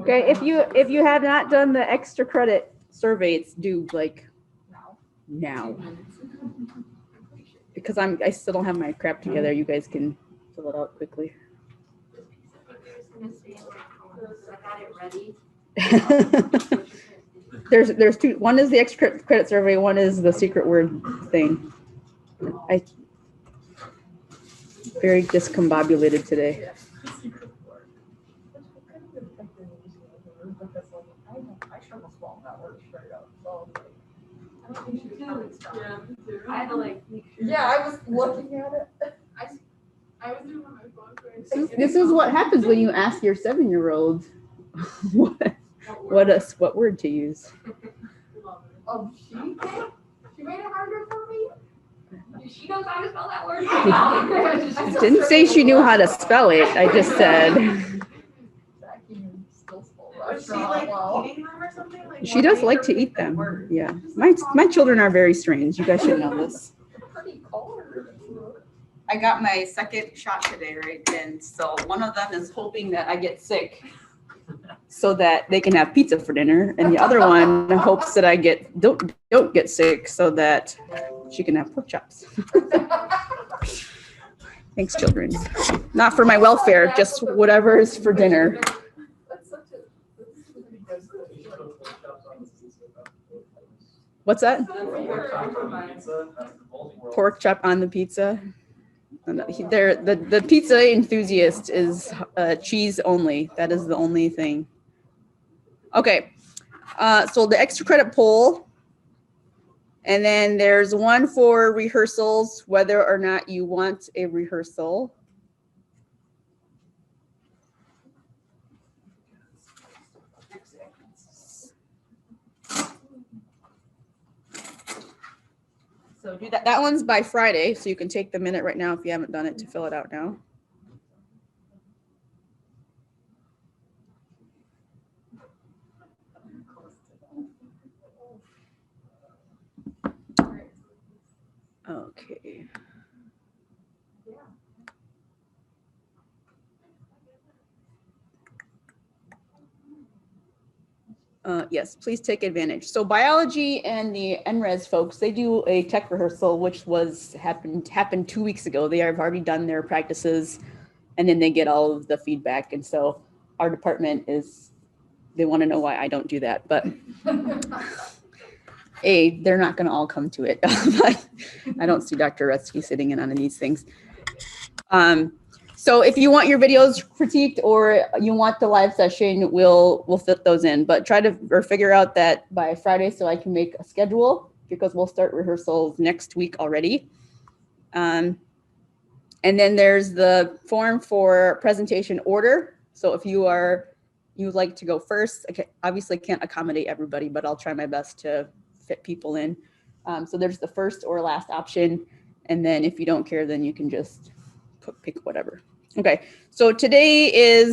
Okay, if you have not done the extra credit surveys, do like now. Because I still don't have my crap together. You guys can fill it out quickly. There's two. One is the extra credit survey. One is the secret word thing. I very discombobulated today. Yeah, I was looking at it. I was doing my phone. This is what happens when you ask your 7-year-old what word to use. Oh, she made it harder for me. She knows how to spell that word. I Didn't say she knew how to spell it. I just said. Was she like eating them or something? Like, She does like to eat them. Yeah. My children are very strange. You guys should know this. pretty hard. I got my second shot today, right? And so one of them is hoping that I get sick so that they can have pizza for dinner. And the other one hopes that I don't get sick so that she can have pork chops. Thanks, children. Not for my welfare, just whatever is for dinner. What's that? Pork chop on the pizza. The pizza enthusiast is cheese only. That is the only thing. Okay, so the extra credit poll, and then there's one for rehearsals, whether or not you want a rehearsal. So do that. That one's by Friday, so you can take the minute right now if you haven't done it to fill it out now. Okay. Yes, please take advantage. So biology and the NRES folks, they do a tech rehearsal, which happened 2 weeks ago. They have already done their practices, and then they get all of the feedback. And so our department they want to know why I don't do that, but they're not going to all come to it. But I don't see Dr. Rutsky sitting in on these things. So if you want your videos critiqued or you want the live session, we'll fit those in, but try to figure out that by Friday so I can make a schedule, because we'll start rehearsals next week already. And then there's the form for presentation order. So if you would like to go first, I obviously can't accommodate everybody, but I'll try my best to fit people in. So there's the first or last option. And then if you don't care, then you can just pick whatever. Okay, so today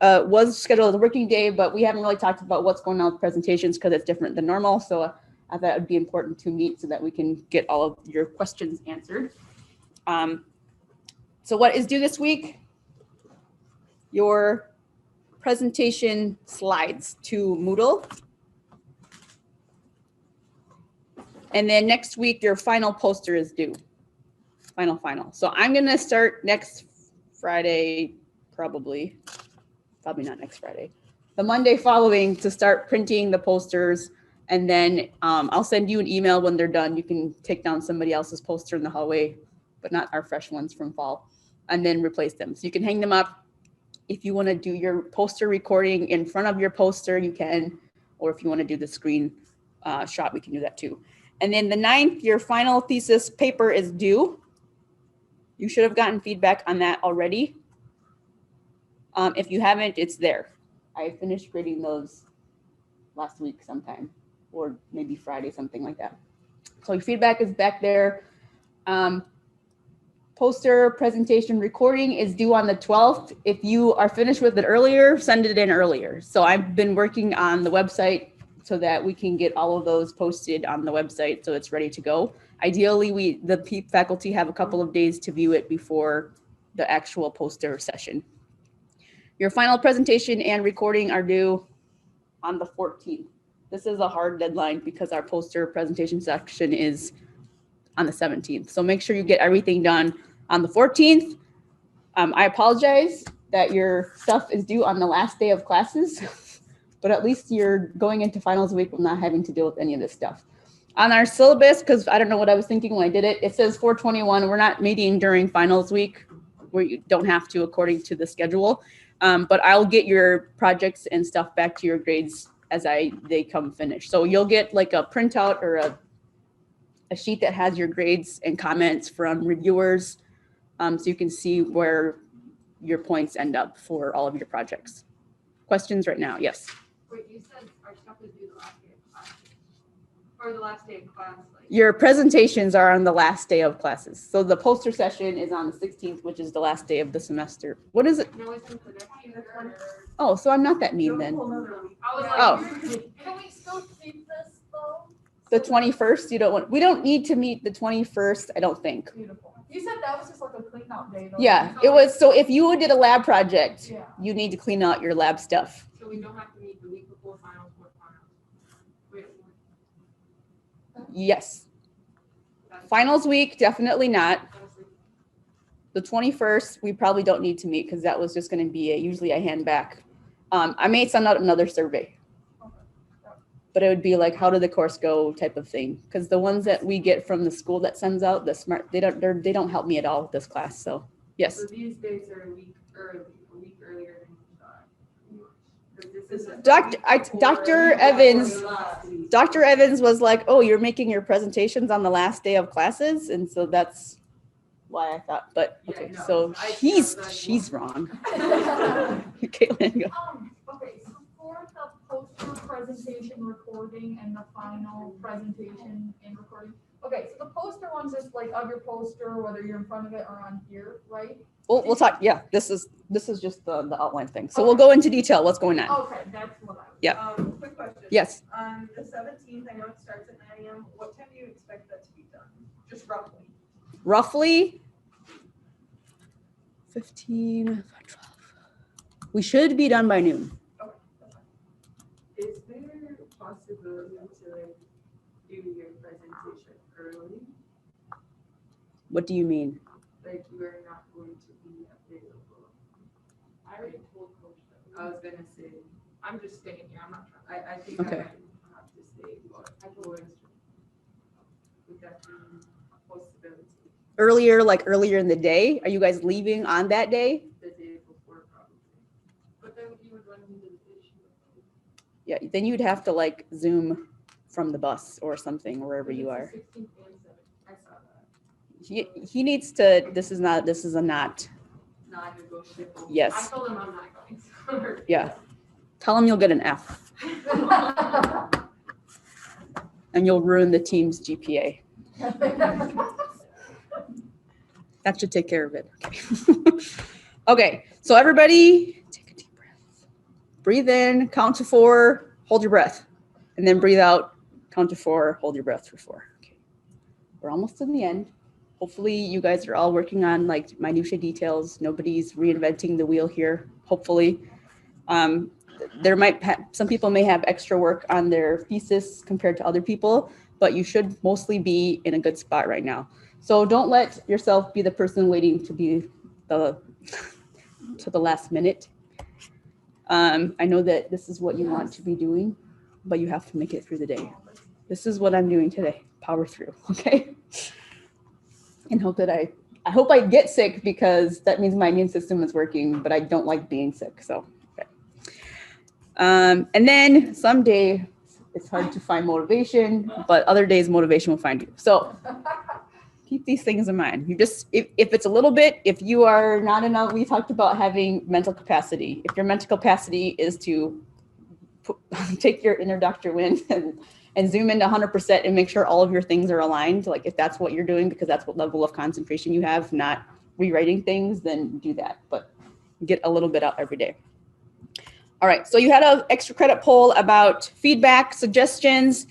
was scheduled as a working day, but we haven't really talked about what's going on with presentations because it's different than normal. So I thought it would be important to meet so that we can get all of your questions answered. So what is due this week? Your presentation slides to Moodle. And then next week, your final poster is due. Final. So I'm going to start next Friday, probably not next Friday, the Monday following, to start printing the posters. And then I'll send you an email when they're done. You can take down somebody else's poster in the hallway, but not our fresh ones from fall, and then replace them. So you can hang them up. If you want to do your poster recording in front of your poster, you can, or if you want to do the screen shot, we can do that too. And then the 9th, your final thesis paper is due. You should have gotten feedback on that already. If you haven't, it's there. I finished grading those last week sometime, or maybe Friday, something like that. So your feedback is back there. Poster presentation recording is due on the 12th. If you are finished with it earlier, send it in earlier. So I've been working on the website so that we can get all of those posted on the website so it's ready to go. Ideally, the faculty have a couple of days to view it before the actual poster session. Your final presentation and recording are due on the 14th. This is a hard deadline because our poster presentation section is on the 17th. So make sure you get everything done on the 14th. I apologize that your stuff is due on the last day of classes, but at least you're going into finals week with not having to deal with any of this stuff. On our syllabus, because I don't know what I was thinking when I did it, it says 421. We're not meeting during finals week where you don't have to according to the schedule. But I'll get your projects and stuff back to your grades as they come finished. So you'll get like a printout or a sheet that has your grades and comments from reviewers, so you can see where your points end up for all of your projects. Questions right now? Yes. Wait, you said our stuff is due the last day of class. Or the last day of class, like. Your presentations are on the last day of classes. So the poster session is on the 16th, which is the last day of the semester. What is it? No, it's in the next year. Oh, so I'm not that mean then. I was like, Oh. Can we still keep this though? The 21st, we don't need to meet the 21st, I don't think. Beautiful. You said that was just like a clean out day though. Yeah, it was, so if you did a lab project, Yeah. you need to clean out your lab stuff. so we don't have to meet the week before finals or finals. Wait, Yes. that's- Finals week, definitely not. honestly, The 21st, we probably don't need to meet because that was just going to be usually a hand back. I may send out another survey, but it would be like, how did the course go type of thing. Because the ones that we get from the school that sends out the smart, they don't help me at all with this class. So yes, So these dates are a week earlier than you thought. 'Cause this is a- Dr. Evans was like, oh, you're making your presentations on the last day of classes. And so that's why I thought, but Yeah, okay, no, so I- she's wrong. Caitlin, go. Okay, so for the poster presentation recording and the final presentation and recording. Okay, so the poster one's just like of your poster, whether you're in front of it or on here, right? We'll talk. Yeah, this is just the outline thing. So we'll go into detail what's going on. Okay, that's what I was. Yeah. Quick question. Yes. On the 17th, I know it starts at 9 AM. What time do you expect that to be done? Just roughly. Roughly 15, 12. We should be done by noon. Okay, that's fine. Is there a possibility to like do your presentation early? What do you mean? Like you are not going to be available? I already told Coach that. I was gonna say, I'm just staying here, I'm not trying, I think I Okay. might have to stay, but I told her. Would that be a possibility Earlier in the day? Are you guys leaving on that day? the day before probably? But then you would run into the issue. Yeah, then you'd have to like Zoom from the bus or something, wherever you are. 16th and 17th, I saw that. He needs to, this is a not, Non-negotiable. Yes. I told him I'm not going. So. yeah. Tell him you'll get an F and you'll ruin the team's GPA. That should take care of it. Okay. Okay, so everybody take a deep breath. Breathe in, count to 4, hold your breath. And then breathe out, count to 4, hold your breath for 4. Okay. We're almost to the end. Hopefully you guys are all working on like minutia details. Nobody's reinventing the wheel here, hopefully. Some people may have extra work on their thesis compared to other people, but you should mostly be in a good spot right now. So don't let yourself be the person waiting to be to the last minute. I know that this is what you want to be doing, but you have to make it through the day. This is what I'm doing today. Power through, okay? And hope that I hope I get sick because that means my immune system is working, but I don't like being sick. So, okay. And then someday it's hard to find motivation, but other days motivation will find you. So keep these things in mind. You just, if it's a little bit, if you are not enough, we talked about having mental capacity. If your mental capacity is to take your inner Dr. Wynn and zoom into 100% and make sure all of your things are aligned, like if that's what you're doing, because that's what level of concentration you have, not rewriting things, then do that. But get a little bit out every day. All right, so you had an extra credit poll about feedback, suggestions.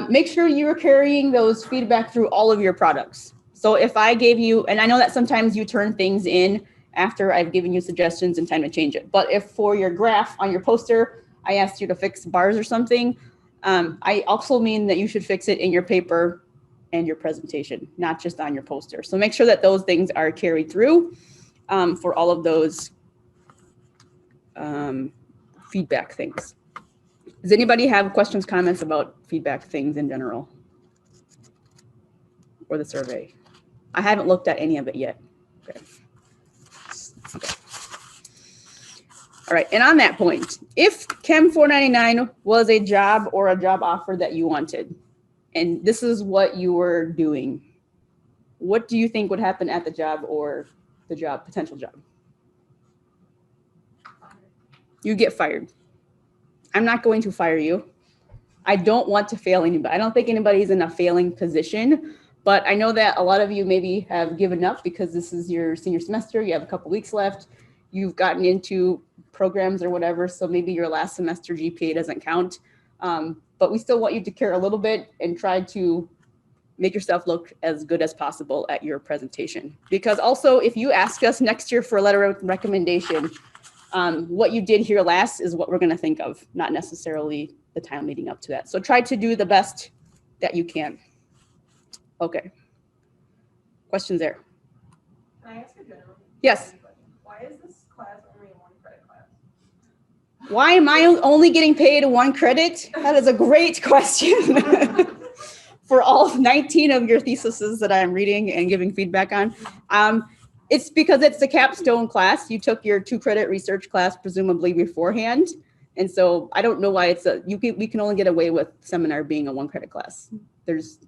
Make sure you're carrying those feedback through all of your products. So if I gave you, and I know that sometimes you turn things in after I've given you suggestions and time to change it. But if for your graph on your poster, I asked you to fix bars or something, I also mean that you should fix it in your paper and your presentation, not just on your poster. So make sure that those things are carried through for all of those feedback things. Does anybody have questions, comments about feedback things in general? Or the survey? I haven't looked at any of it yet. Okay. Okay. All right, and on that point, if Chem 499 was a job or a job offer that you wanted, and this is what you were doing, what do you think would happen at the job or the job, potential job? You get fired. I'm not going to fire you. I don't want to fail anybody. I don't think anybody's in a failing position, but I know that a lot of you maybe have given up because this is your senior semester. You have a couple weeks left. You've gotten into programs or whatever, so maybe your last semester GPA doesn't count. But we still want you to care a little bit and try to make yourself look as good as possible at your presentation. Because also, if you ask us next year for a letter of recommendation, what you did here last is what we're going to think of, not necessarily the time leading up to that. So try to do the best that you can. Okay. Questions there? Can I ask a general? Yes. Why is this class only a 1 credit class? Why am I only getting paid 1 credit? That is a great question. For all 19 of your theses that I'm reading and giving feedback on. It's because it's the capstone class. You took your 2 credit research class presumably beforehand. And so I don't know why we can only get away with seminar being a 1 credit class. That's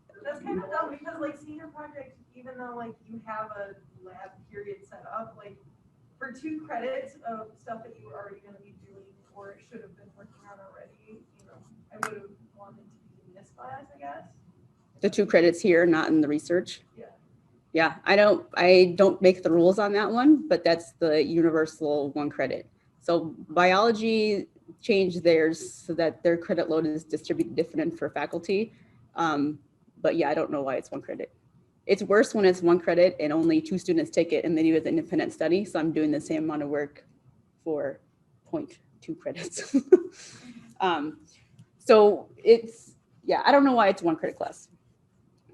kind of dumb because like senior project, even though like you have a lab period set up, like for 2 credits of stuff that you were already going to be doing or should have been working on already, you know, I would have wanted to be in this class, I guess. The 2 credits here, not in the research. Yeah. Yeah, I don't make the rules on that one, but that's the universal 1 credit. So biology changed theirs so that their credit load is distributed different for faculty. But yeah, I don't know why it's 1 credit. It's worse when it's 1 credit and only 2 students take it and they do it as an independent study. So I'm doing the same amount of work for 0.2 credits. So it's, yeah, I don't know why it's 1 credit class.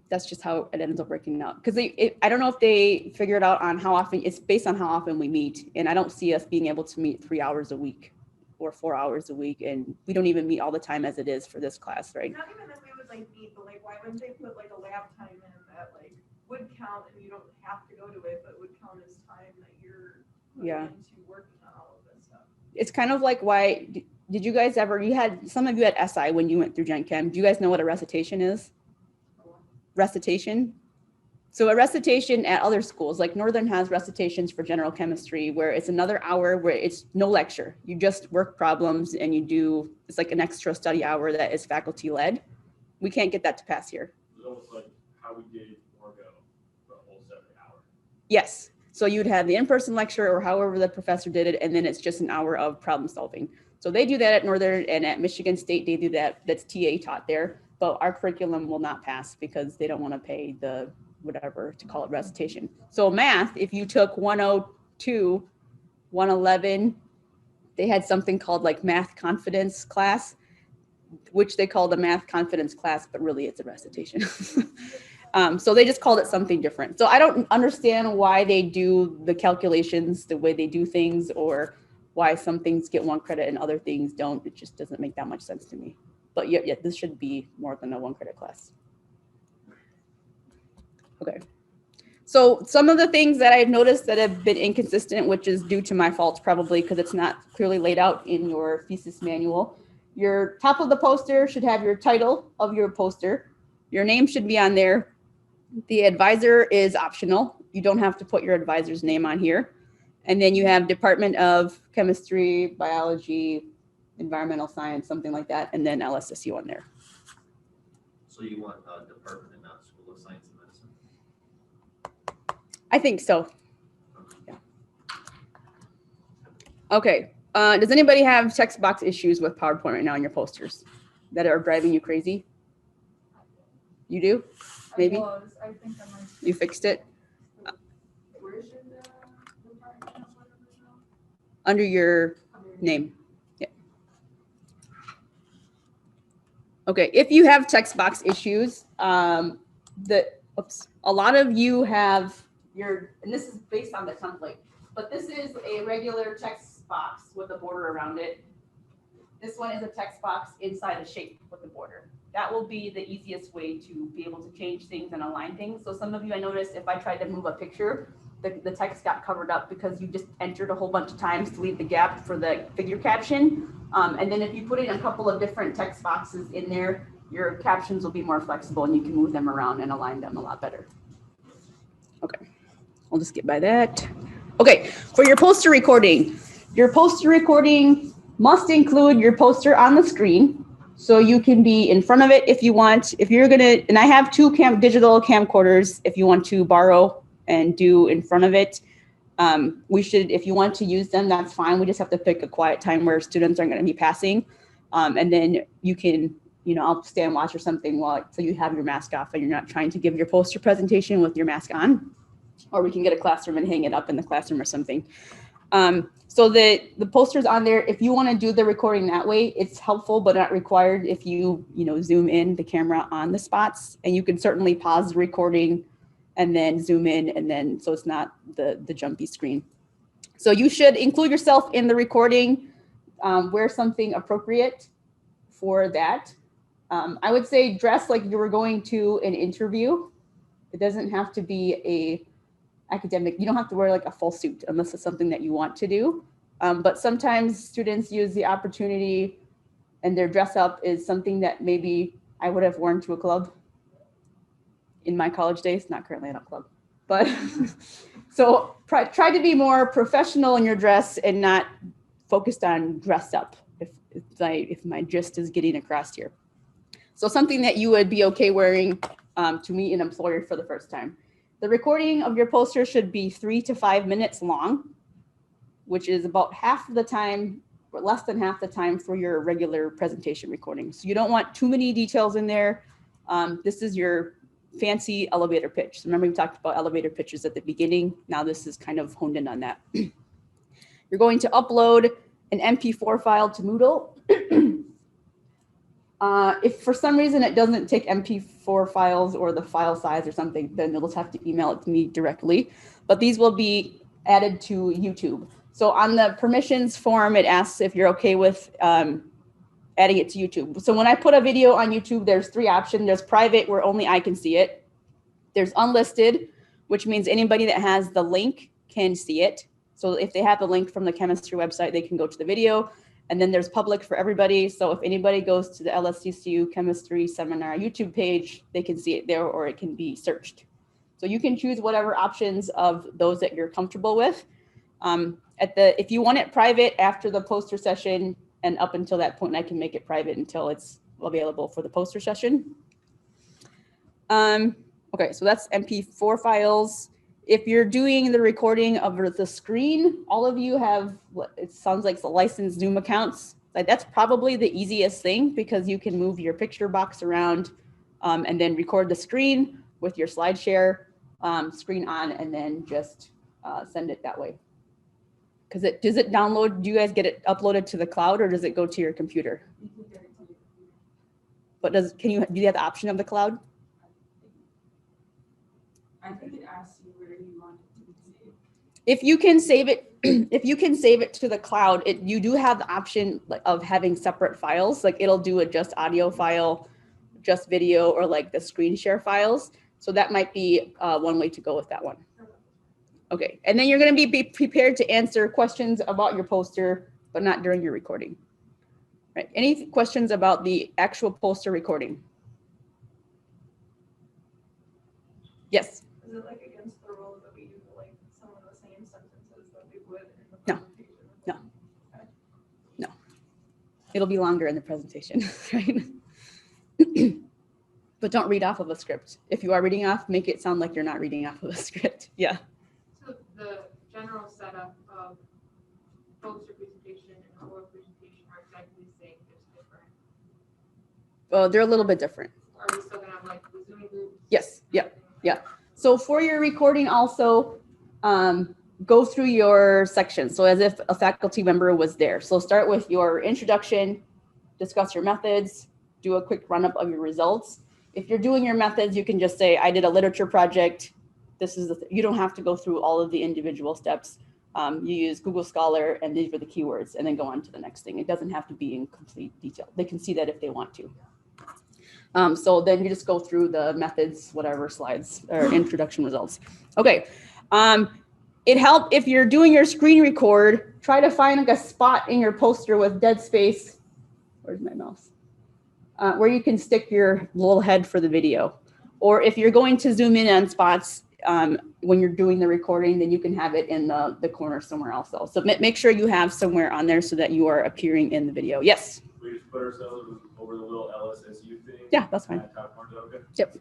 That's just how it ends up working out. Because I don't know if they figure it out on how often, it's based on how often we meet. And I don't see us being able to meet 3 hours a week or 4 hours a week. And we don't even meet all the time as it is for this class, right? Not even that we would like meet, but like why wouldn't they put like a lab time in that like would count and you don't have to go to it, but would count as time that you're putting into working on all of this stuff. It's kind of like why, did you guys ever, some of you had SI when you went through Gen Chem. Do you guys know what a recitation is? Recitation. So a recitation at other schools, like Northern has recitations for general chemistry, where it's another hour where it's no lecture. You just work problems and it's like an extra study hour that is faculty led. We can't get that to pass here. It's almost like how we did Orgo, the whole 7 hour. Yes. So you'd have the in-person lecture or however the professor did it, and then it's just an hour of problem solving. So they do that at Northern, and at Michigan State, they do that. That's TA taught there. But our curriculum will not pass because they don't want to pay the whatever to call it recitation. So math, if you took 102, 111, they had something called like math confidence class, which they called a math confidence class, but really it's a recitation. So they just called it something different. So I don't understand why they do the calculations the way they do things, or why some things get 1 credit and other things don't. It just doesn't make that much sense to me. But yeah, this should be more than a 1 credit class. Okay. So some of the things that I've noticed that have been inconsistent, which is due to my fault probably because it's not clearly laid out in your thesis manual. Your top of the poster should have your title of your poster. Your name should be on there. The advisor is optional. You don't have to put your advisor's name on here. And then you have Department of Chemistry, Biology, Environmental Science, something like that, and then LSSU on there. So you want a department and not School of Science and Medicine? I think so. Yeah. Okay. Does anybody have text box issues with PowerPoint right now in your posters that are driving you crazy? You do? Maybe? I think I might. You fixed it? Where's your department? under your name. Yeah. Okay, if you have text box issues, a lot of you have and this is based on the template, but this is a regular text box with a border around it. This one is a text box inside a shape with a border. That will be the easiest way to be able to change things and align things. So some of you, I noticed if I tried to move a picture, the text got covered up because you just entered a whole bunch of times to leave the gap for the figure caption. And then if you put in a couple of different text boxes in there, your captions will be more flexible and you can move them around and align them a lot better. Okay, I'll just get by that. Okay, for your poster recording must include your poster on the screen. So you can be in front of it if you want. If you're gonna, and I have two digital camcorders if you want to borrow and do in front of it. If you want to use them, that's fine. We just have to pick a quiet time where students aren't gonna be passing. And then you can, I'll stand watch or something so you have your mask off and you're not trying to give your poster presentation with your mask on. Or we can get a classroom and hang it up in the classroom or something. So the poster's on there. If you want to do the recording that way, it's helpful but not required if you zoom in the camera on the spots, and you can certainly pause the recording and then zoom in, and then so it's not the jumpy screen. So you should include yourself in the recording, wear something appropriate for that. I would say dress like you were going to an interview. It doesn't have to be a academic. You don't have to wear like a full suit unless it's something that you want to do. But sometimes students use the opportunity and their dress up is something that maybe I would have worn to a club in my college days, not currently in a club, but so try to be more professional in your dress and not focused on dress up, if my gist is getting across here. So something that you would be okay wearing to meet an employer for the first time. The recording of your poster should be 3 to 5 minutes long, which is about half the time, or less than half the time for your regular presentation recording. So you don't want too many details in there. This is your fancy elevator pitch. So remember we talked about elevator pitches at the beginning. Now this is kind of honed in on that. You're going to upload an MP4 file to Moodle. If for some reason it doesn't take MP4 files or the file size or something, then you'll just have to email it to me directly. But these will be added to YouTube. So on the permissions form, it asks if you're okay with adding it to YouTube. So when I put a video on YouTube, there's 3 options. There's private, where only I can see it. There's unlisted, which means anybody that has the link can see it. So if they have the link from the chemistry website, they can go to the video. And then there's public for everybody. So if anybody goes to the LSCCU chemistry seminar YouTube page, they can see it there, or it can be searched. So you can choose whatever options of those that you're comfortable with. If you want it private after the poster session and up until that point, I can make it private until it's available for the poster session. Okay, so that's MP4 files. If you're doing the recording of the screen, all of you have, it sounds like the licensed Zoom accounts. Like that's probably the easiest thing because you can move your picture box around and then record the screen with your slide share screen on, and then just send it that way. Because does it download, do you guys get it uploaded to the cloud or does it go to your computer? You can get it to your computer. But do you have the option of the cloud? I think it asks you where you want it to be saved. If you can save it, if you can save it to the cloud, you do have the option of having separate files. Like it'll do a just audio file, just video, or like the screen share files. So that might be one way to go with that one. Okay, and then you're going to be prepared to answer questions about your poster, but not during your recording. Right? Any questions about the actual poster recording? Yes. Is it like against the rules that we do like some of the same sentences that we would in the No. presentation? No. No. It'll be longer in the presentation, right? But don't read off of a script. If you are reading off, make it sound like you're not reading off of a script. Yeah. So the general setup of poster presentation and oral presentation are exactly the same, just different. Well, they're a little bit different. Are we still gonna have like the Zoom groups? Yes. Yeah. Yeah. So for your recording also, go through your section. So as if a faculty member was there. So start with your introduction, discuss your methods, do a quick run up of your results. If you're doing your methods, you can just say, I did a literature project. This is you don't have to go through all of the individual steps. You use Google Scholar and these are the keywords and then go on to the next thing. It doesn't have to be in complete detail. They can see that if they want to. So then you just go through the methods, whatever slides or introduction results. Okay. It helped if you're doing your screen record, try to find like a spot in your poster with dead space. Where's my mouse? Where you can stick your little head for the video. Or if you're going to zoom in on spots when you're doing the recording, then you can have it in the corner somewhere else. So make sure you have somewhere on there so that you are appearing in the video. Yes? We just put ourselves over the little LSSU thing. Yeah, that's fine. Top corner, okay? Yep.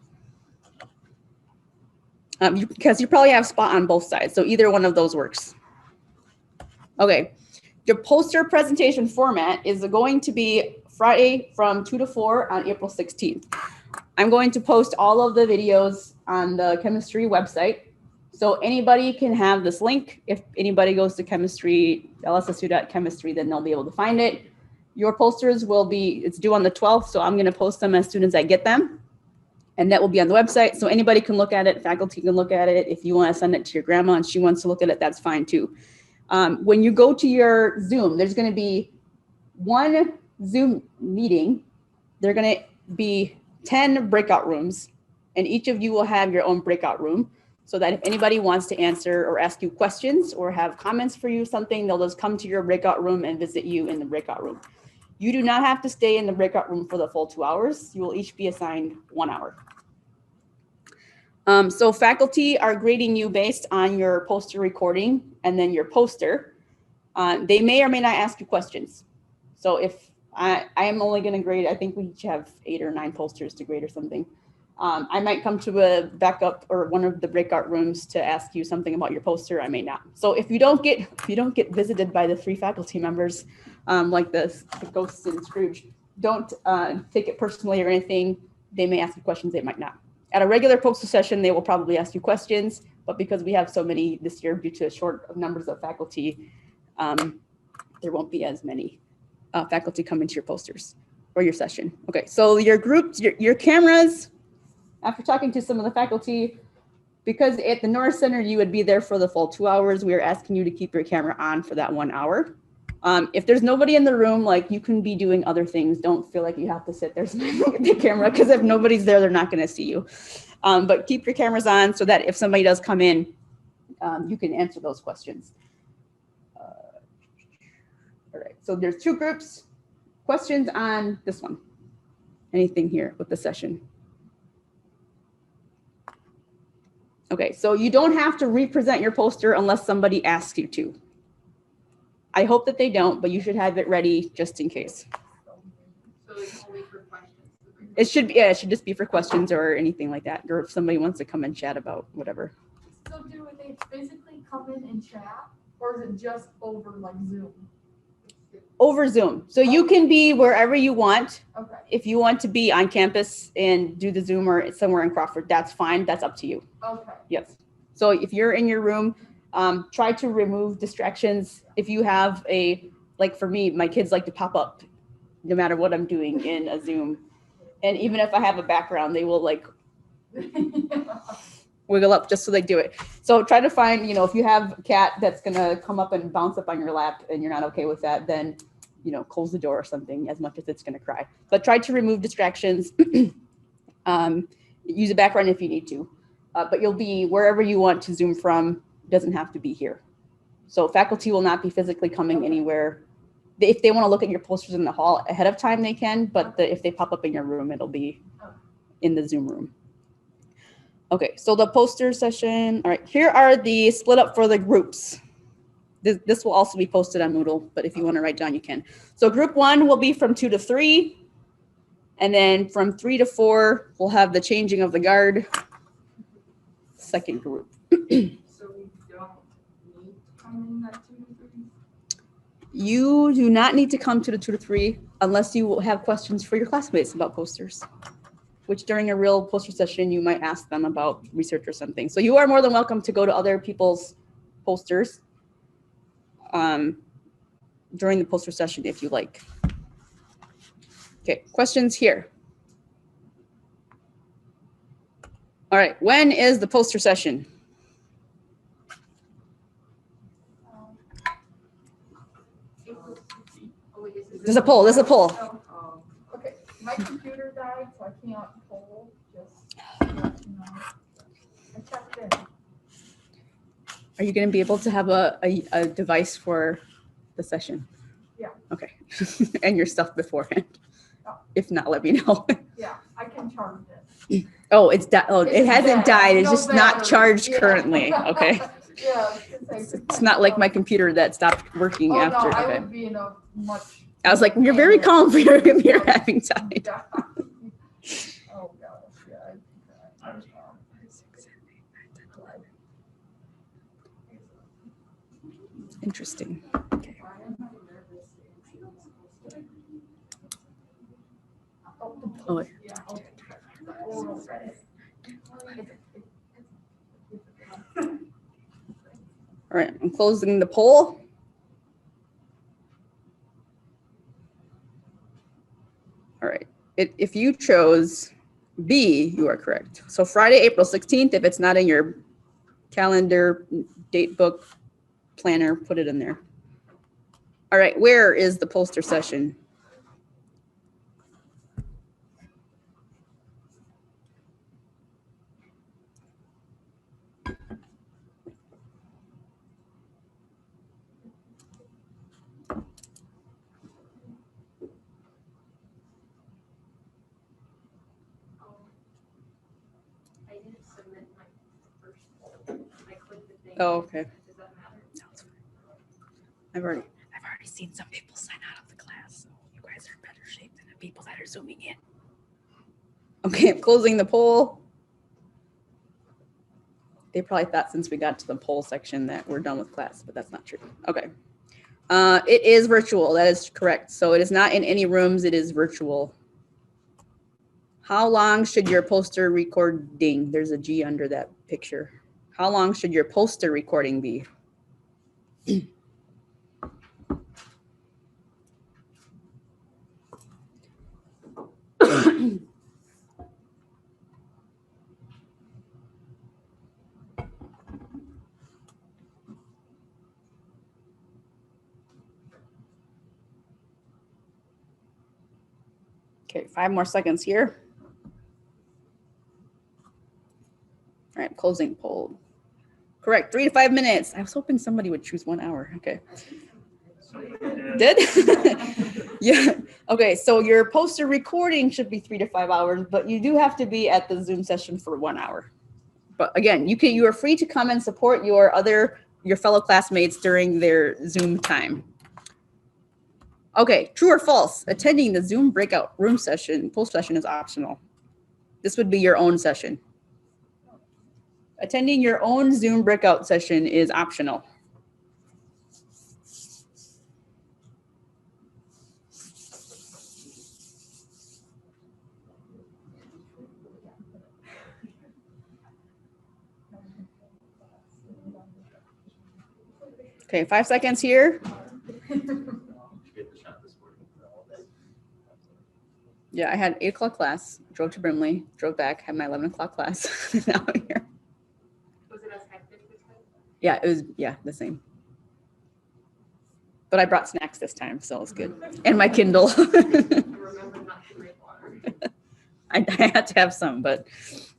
Because you probably have a spot on both sides. So either one of those works. Okay. Your poster presentation format is going to be Friday from 2 to 4 on April 16th. I'm going to post all of the videos on the chemistry website. So anybody can have this link. If anybody goes to chemistry, lssu.chemistry, then they'll be able to find it. Your posters will be, it's due on the 12th. So I'm going to post them as soon as I get them. And that will be on the website. So anybody can look at it. Faculty can look at it. If you want to send it to your grandma and she wants to look at it, that's fine too. When you go to your Zoom, there's going to be one Zoom meeting. There are going to be 10 breakout rooms, and each of you will have your own breakout room so that if anybody wants to answer or ask you questions or have comments for you, something, they'll just come to your breakout room and visit you in the breakout room. You do not have to stay in the breakout room for the full 2 hours. You will each be assigned 1 hour. So faculty are grading you based on your poster recording and then your poster. They may or may not ask you questions. So if I am only going to grade, I think we each have 8 or 9 posters to grade or something. I might come to a backup or one of the breakout rooms to ask you something about your poster. I may not. So if you don't get visited by the 3 faculty members, like the ghosts in Scrooge, don't take it personally or anything. They may ask you questions, they might not. At a regular poster session, they will probably ask you questions, but because we have so many this year due to short numbers of faculty, there won't be as many faculty coming to your posters or your session. Okay, so your groups, your cameras, after talking to some of the faculty, because at the Norris Center, you would be there for the full 2 hours, we are asking you to keep your camera on for that 1 hour. If there's nobody in the room, like you can be doing other things. Don't feel like you have to sit there smiling at the camera because if nobody's there, they're not going to see you. But keep your cameras on so that if somebody does come in, you can answer those questions. All right, so there's 2 groups. Questions on this one? Anything here with the session? Okay, so you don't have to represent your poster unless somebody asks you to. I hope that they don't, but you should have it ready just in case. So it's only for questions. It should be, yeah, it should just be for questions or anything like that, or if somebody wants to come and chat about whatever. So do they physically come in and chat, or is it just over like Zoom? Over Zoom. So you can be wherever you want. Okay, If you want to be on campus and do the Zoom or somewhere in Crawford, that's fine. That's up to you. okay. Yes. So if you're in your room, try to remove distractions. If you have like for me, my kids like to pop up no matter what I'm doing in a Zoom. And even if I have a background, they will like wiggle up just so they do it. So try to find, if you have a cat that's going to come up and bounce up on your lap and you're not okay with that, then, close the door or something as much as it's going to cry. But try to remove distractions. Use a background if you need to. But you'll be wherever you want to Zoom from. It doesn't have to be here. So faculty will not be physically coming anywhere. If they want to look at your posters in the hall ahead of time, they can. But if they pop up in your room, it'll be in the Zoom room. Okay, so the poster session. All right, here are the split up for the groups. This will also be posted on Moodle, but if you want to write down, you can. So group 1 will be from 2 to 3. And then from 3 to 4, we'll have the changing of the guard. Second group. So we don't need to come in that 2 to 3? You do not need to come to the 2 to 3 unless you have questions for your classmates about posters, which during a real poster session, you might ask them about research or something. So you are more than welcome to go to other people's posters during the poster session if you like. Okay, questions here? All right, when is the poster session? There's a poll, there's a poll. Oh, Okay, my computer died, so I can't poll, just, to let you know. I checked in. Are you gonna be able to have a device for the session? Yeah. Okay, and your stuff beforehand? Oh. If not, let me know. Yeah, I can charge it. Oh, it It's hasn't dead. died, it's No just not battery. charged Yeah. currently, okay? Yeah. It's not like my computer that stopped working Oh, no, after, I okay. would be in a much. I was like, you're very calm for your computer having died. Yeah. Oh, gosh, yeah. I was- Interesting. Oh, wait. Yeah, I'll- oral credit. All right, I'm closing the poll. All right, if you chose B, you are correct. So Friday, April 16th, if it's not in your calendar, date book, planner, put it in there. All right, where is the poster session? I didn't submit my first poll. I clicked the thing. Oh, okay. Does that matter? I've already seen some people sign out of the class, so you guys are in better shape than the people that are zooming in. Okay, I'm closing the poll. They probably thought since we got to the poll section that we're done with class, but that's not true. Okay. It is virtual, that is correct. So it is not in any rooms, it is virtual. How long should your poster recording? There's a G under that picture. How long should your poster recording be? Okay, 5 more seconds here. All right, closing poll. Correct, 3 to 5 minutes. I was hoping somebody would choose 1 hour. Okay. Did? Yeah. Okay, so your poster recording should be 3 to 5 hours, but you do have to be at the Zoom session for 1 hour. But again, you are free to come and support your fellow classmates during their Zoom time. Okay, true or false? Attending the Zoom breakout room session, post session is optional. This would be your own session. Attending your own Zoom breakout session is optional. Okay, 5 seconds here. Get the shot this morning. Yeah, I had 8 o'clock class, drove to Brimley, drove back, had my 11 o'clock class. Now I'm here. Was it as hectic this time? Yeah, it was, the same. But I brought snacks this time, so it's good. And my Kindle. I remember not to drink water. I had to have some, but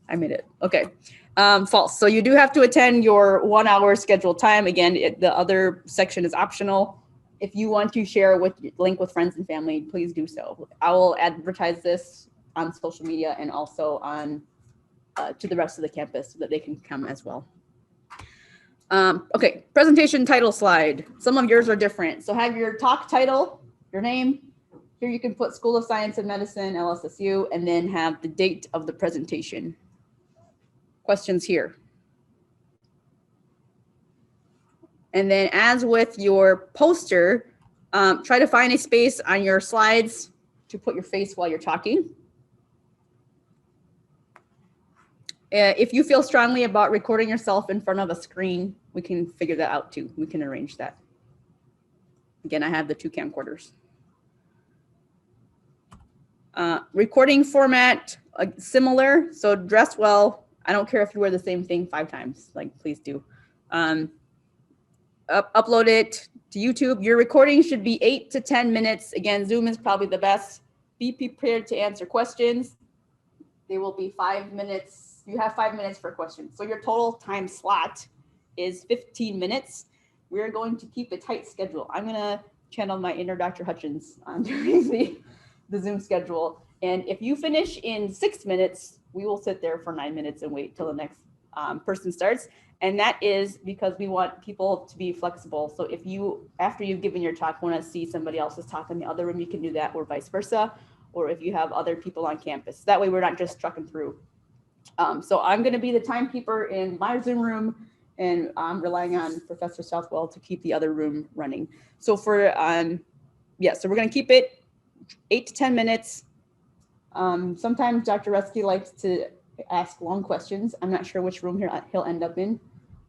I made it. Okay. False. So you do have to attend your 1 hour scheduled time. Again, the other section is optional. If you want to share link with friends and family, please do so. I will advertise this on social media and also on to the rest of the campus so that they can come as well. Okay, presentation title slide. Some of yours are different. So have your talk title, your name. Here you can put School of Science and Medicine, LSSU, and then have the date of the presentation. Questions here. And then as with your poster, try to find a space on your slides to put your face while you're talking. If you feel strongly about recording yourself in front of a screen, we can figure that out too. We can arrange that. Again, I have the 2 camcorders. Recording format, similar. So dress well. I don't care if you wear the same thing 5 times, like please do. Upload it to YouTube. Your recording should be 8 to 10 minutes. Again, Zoom is probably the best. Be prepared to answer questions. They will be 5 minutes. You have 5 minutes for questions. So your total time slot is 15 minutes. We're going to keep a tight schedule. I'm gonna channel my inner Dr. Hutchins on during the Zoom schedule. And if you finish in 6 minutes, we will sit there for 9 minutes and wait till the next person starts. And that is because we want people to be flexible. So if you, after you've given your talk, want to see somebody else's talk in the other room, you can do that, or vice versa. Or if you have other people on campus, that way we're not just trucking through. So I'm going to be the timekeeper in my Zoom room, and I'm relying on Professor Southwell to keep the other room running. So for, so we're going to keep it 8 to 10 minutes. Sometimes Dr. Rutsky likes to ask long questions. I'm not sure which room he'll end up in.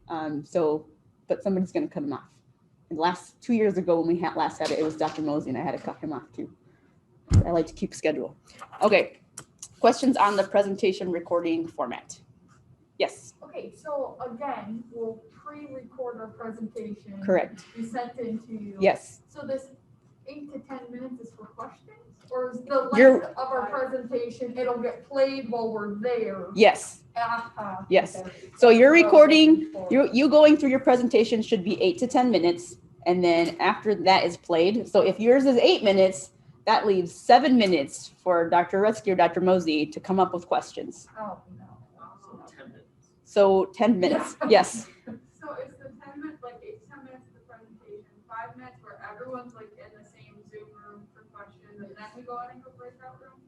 But somebody's going to cut him off. And 2 years ago when we last had it, it was Dr. Mosey, and I had to cut him off too. I like to keep schedule. Okay, questions on the presentation recording format? Yes. Okay, so again, we'll pre-record our presentation. Correct. We sent it to you. Yes. So this 8 to 10 minutes is for questions? Or is the You're- length of our presentation, it'll get played while we're there? Yes. Aha. Yes. Okay. So your That's what I was recording, looking for. you going through your presentation should be 8 to 10 minutes. And then after that is played. So if yours is 8 minutes, that leaves 7 minutes for Dr. Rutsky or Dr. Mosey to come up with questions. Oh, no. So 10 minutes. So 10 minutes, yes. So is the 10 minutes, like 8 to 10 minutes of the presentation, 5 minutes where everyone's like in the same Zoom room for questions, and then we go out and go breakout room?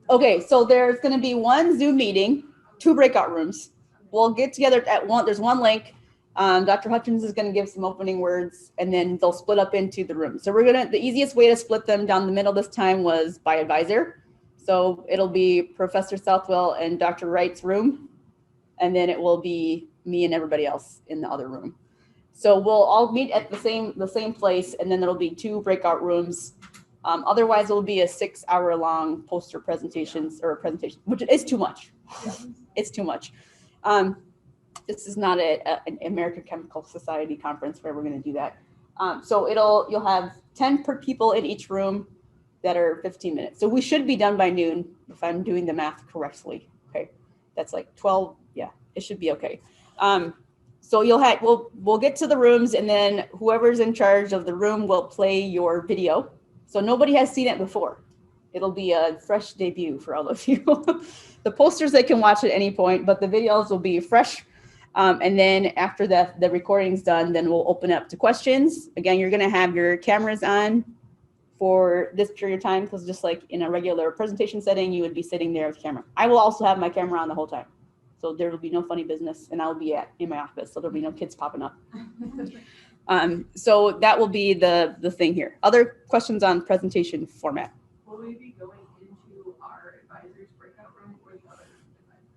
Okay, so there's gonna be one Zoom meeting, 2 breakout rooms. We'll get together at one, there's one link. Dr. Hutchins is gonna give some opening words, and then they'll split up into the rooms. So the easiest way to split them down the middle this time was by advisor. So it'll be Professor Southwell and Dr. Wright's room, and then it will be me and everybody else in the other room. So we'll all meet at the same place, and then there'll be 2 breakout rooms. Otherwise, it'll be a 6-hour-long poster presentations or a presentation, which is too much. It's too much. This is not an American Chemical Society conference where we're going to do that. So you'll have 10 per people in each room that are 15 minutes. So we should be done by noon if I'm doing the math correctly. Okay, that's like 12. Yeah, it should be okay. So we'll get to the rooms, and then whoever's in charge of the room will play your video. So nobody has seen it before. It'll be a fresh debut for all of you. The posters they can watch at any point, but the videos will be fresh. And then after the recording's done, then we'll open up to questions. Again, you're gonna have your cameras on for this period of time, because just like in a regular presentation setting, you would be sitting there with camera. I will also have my camera on the whole time. So there will be no funny business, and I'll be in my office, so there'll be no kids popping up. So that will be the thing here. Other questions on presentation format? Will we be going into our advisors breakout room or the other advisors?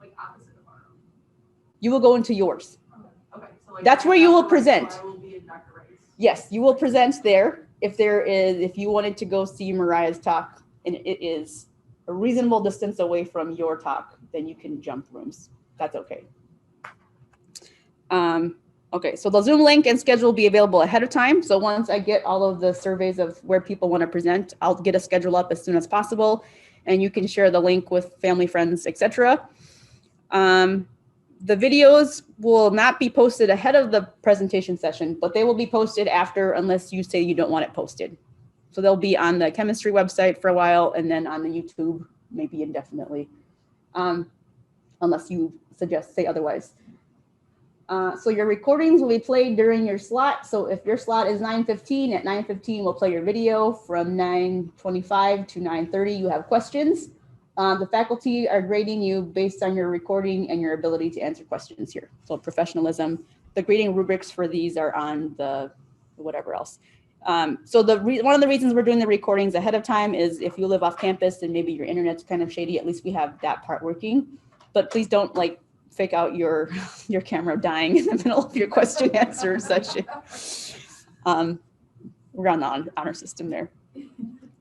Like opposite of our room? You will go into yours. Okay, so like. That's where you will present. So I will be in Dr. Wright's. Yes, you will present there. If you wanted to go see Mariah's talk, and it is a reasonable distance away from your talk, then you can jump rooms. That's okay. Okay, so the Zoom link and schedule will be available ahead of time. So once I get all of the surveys of where people want to present, I'll get a schedule up as soon as possible, and you can share the link with family, friends, etc. The videos will not be posted ahead of the presentation session, but they will be posted after, unless you say you don't want it posted. So they'll be on the chemistry website for a while, and then on the YouTube, maybe indefinitely, unless you say otherwise. So your recordings will be played during your slot. So if your slot is 9:15, at 9:15 we'll play your video. From 9:25 to 9:30 you have questions. The faculty are grading you based on your recording and your ability to answer questions here. So professionalism. The grading rubrics for these are on the whatever else. So one of the reasons we're doing the recordings ahead of time is if you live off campus and maybe your internet's kind of shady, at least we have that part working. but please don't like fake out your camera dying in the middle of your question answer session. We're on the honor system there.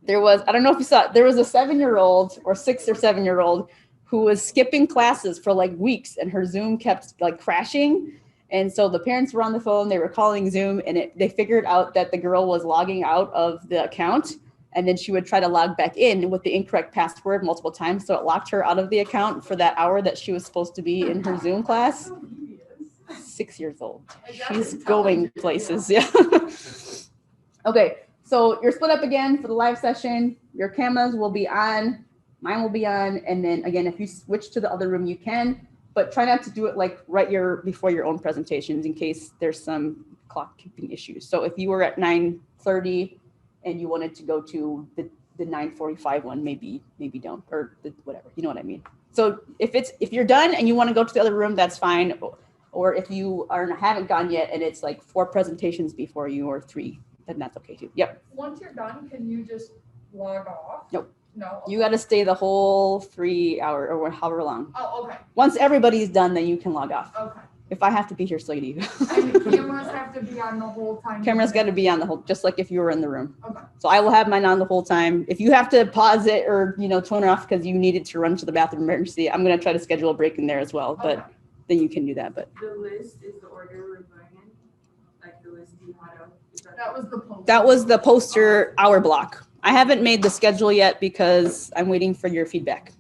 There was, I don't know if you saw it, there was a 7-year-old or 6 or 7-year-old who was skipping classes for like weeks and her Zoom kept like crashing. And so the parents were on the phone, they were calling Zoom, and they figured out that the girl was logging out of the account, and then she would try to log back in with the incorrect password multiple times. So it locked her out of the account for that hour that she was supposed to be in her Zoom class. So devious. 6 years old. That's She's intelligent, going yeah. places, yeah. Okay, so you're split up again for the live session. Your cameras will be on, mine will be on, and then again, if you switch to the other room, you can, but try not to do it like before your own presentations in case there's some clock keeping issues. So if you were at 9:30 and you wanted to go to the 9:45 one, maybe don't, or whatever, you know what I mean? So if you're done and you want to go to the other room, that's fine. Or if you haven't gone yet and it's like 4 presentations before you or 3, then that's okay too. Yep. Once you're done, can you just log off? Nope. No? You got to stay the whole 3 hour or however long. Oh, okay, Once everybody's done, then you can log off. okay. If I have to be here, so do you. And the cameras have to be on the whole time? Camera's got to be on the whole, just like if you were in the room. Okay. So I will have mine on the whole time. If you have to pause it or, turn it off because you needed to run to the bathroom emergency, I'm going to try to schedule a break in there as well, but Okay. then you can do that. But The list is the order we're going in, like the list you had up. Is That was the post. that was the poster hour block. I haven't made the schedule yet because I'm waiting for your feedback.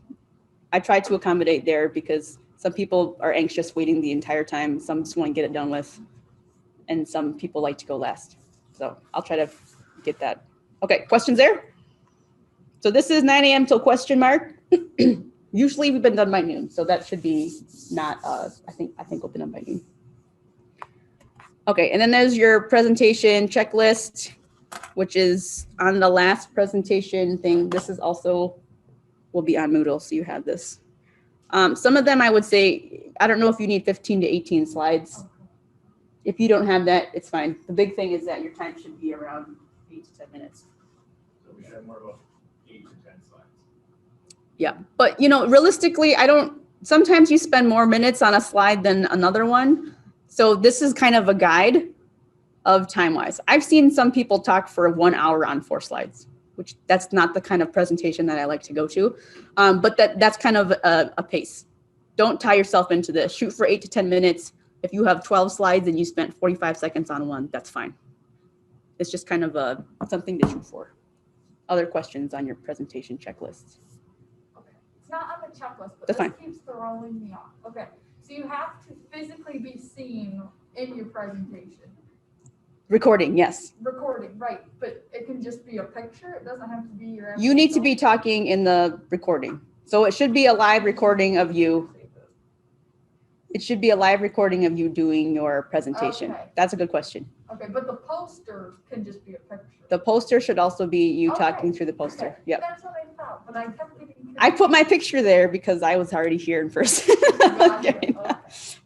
I tried to accommodate there because some people are anxious waiting the entire time. Some just want to get it done with. And some people like to go last. So I'll try to get that. Okay, questions there? So this is 9 a.m. till question mark. Usually we've been done by noon. So that should be not, I think we'll be done by noon. Okay, and then there's your presentation checklist, which is on the last presentation thing. This is also, will be on Moodle, so you have this. Some of them I would say, I don't know if you need 15 to 18 slides. If you don't have that, it's fine. The big thing is that your time should be around 8 to 10 minutes. So we should have more of 8 to 10 slides. Yeah, but realistically, sometimes you spend more minutes on a slide than another one. So this is kind of a guide of time-wise. I've seen some people talk for 1 hour on 4 slides, which that's not the kind of presentation that I like to go to. But that's kind of a pace. Don't tie yourself into this. Shoot for 8 to 10 minutes. If you have 12 slides and you spent 45 seconds on one, that's fine. It's just kind of something to shoot for. Other questions on your presentation checklist? Okay. It's not on the checklist, but That's this fine. keeps throwing me off. Okay, so you have to physically be seen in your presentation. Recording, yes. Recording, right, but it can just be a picture, it doesn't have to be your. You need to actual be talking in the recording. So it should be a live recording of you. It should be a live recording of you doing your presentation. Okay. That's a good question. Okay, but the poster can just be a picture. The poster should also be you talking Okay, through the poster. Okay, Yep. That's what I thought, but I kept getting. I put my picture there because I was already here in person. Gotcha, Okay. okay.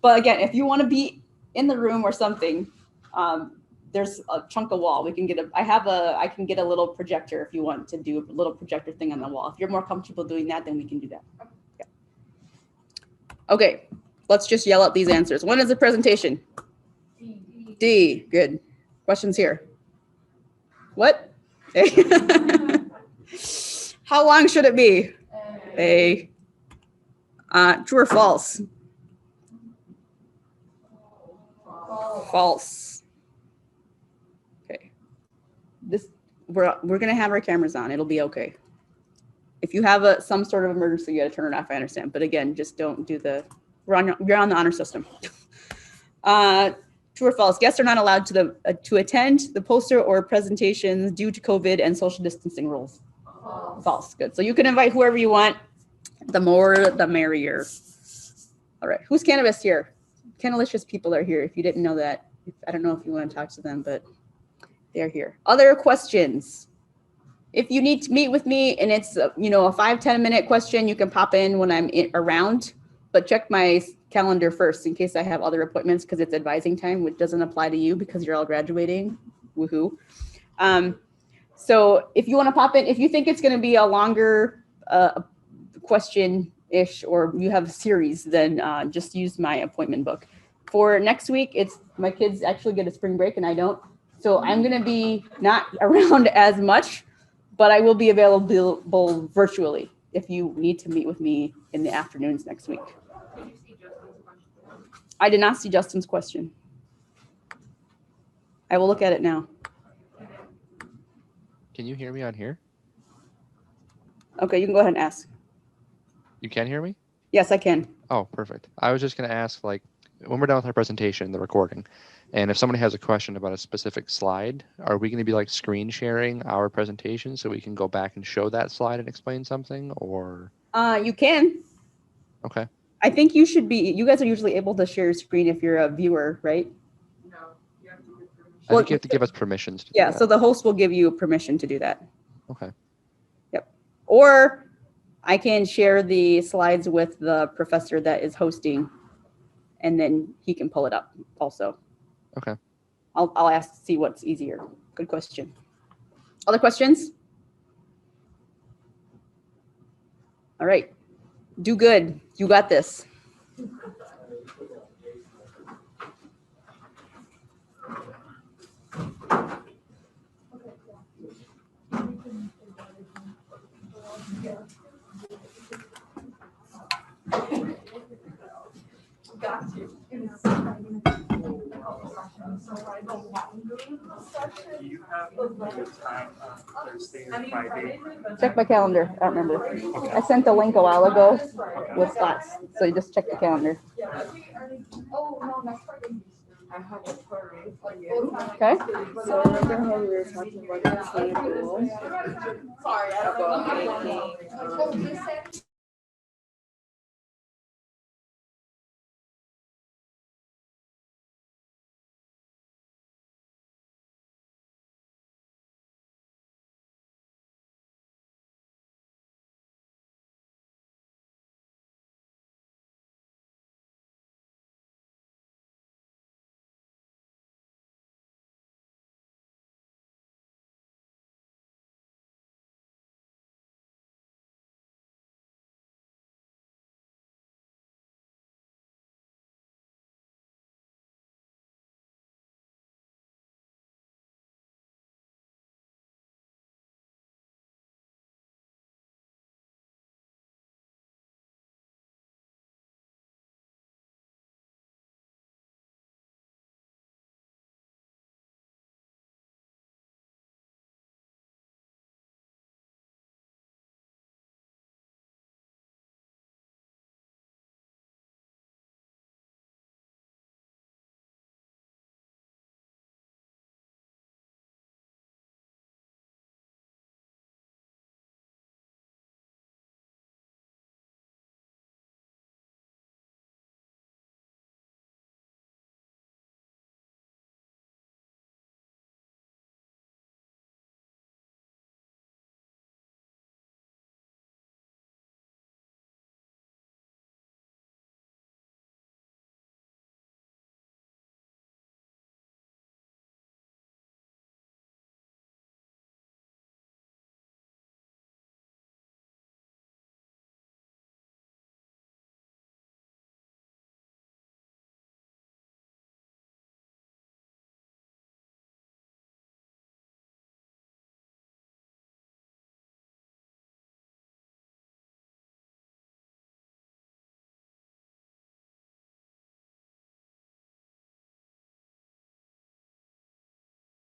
But again, if you want to be in the room or something, there's a chunk of wall. We can get I can get a little projector if you want to do a little projector thing on the wall. If you're more comfortable doing that, then we can do that. Yeah. Okay, let's just yell out these answers. When is the presentation? D, good. Questions here? What? How long should it be? A. True or false? False. Okay. We're gonna have our cameras on. It'll be okay. If you have some sort of emergency, you gotta turn it off. I understand, but again, just don't do you're on the honor system. True or false? Guests are not allowed to attend the poster or presentations due to COVID and social distancing rules. False. Good. So you can invite whoever you want. The more, the merrier. All right. Who's cannabis here? Cannalicious people are here. If you didn't know that, I don't know if you want to talk to them, but they're here. Other questions? If you need to meet with me and it's a 5-10 minute question, you can pop in when I'm around, but check my calendar first in case I have other appointments because it's advising time, which doesn't apply to you because you're all graduating. Woohoo. So if you want to pop in, if you think it's going to be a longer question, ish, or you have a series, then just use my appointment book. For next week, it's my kids actually get a spring break and I don't. So I'm going to be not around as much, but I will be available virtually if you need to meet with me in the afternoons next week. Did you see Justin's question? I did not see Justin's question. I will look at it now. Can you hear me on here? Okay, you can go ahead and ask. You can hear me? Yes, I can. Oh, perfect. I was just going to ask, like, when we're done with our presentation, the recording, and if somebody has a question about a specific slide, are we going to be like screen sharing our presentation so we can go back and show that slide and explain something, or? You can. Okay. I think you should be, you guys are usually able to share your screen if you're a viewer, right? No, you have to get permission. I Well, think you have to give us permissions to do Yeah, that. so the host will give you permission to do that. Okay. Or I can share the slides with the professor that is hosting, and then he can pull it up also. Okay. I'll ask, see what's easier. Good question. Other questions? All right. Do good. You got this. Got you. Do you have a good time on Thursday or Friday? Check my calendar. I don't remember. I sent a link a while ago with slots, so you just check the calendar. Oh, no, next Friday. I have a parade for you. Okay? So remember how we were talking about the same rules? Sorry, I don't know. About making, Oh, this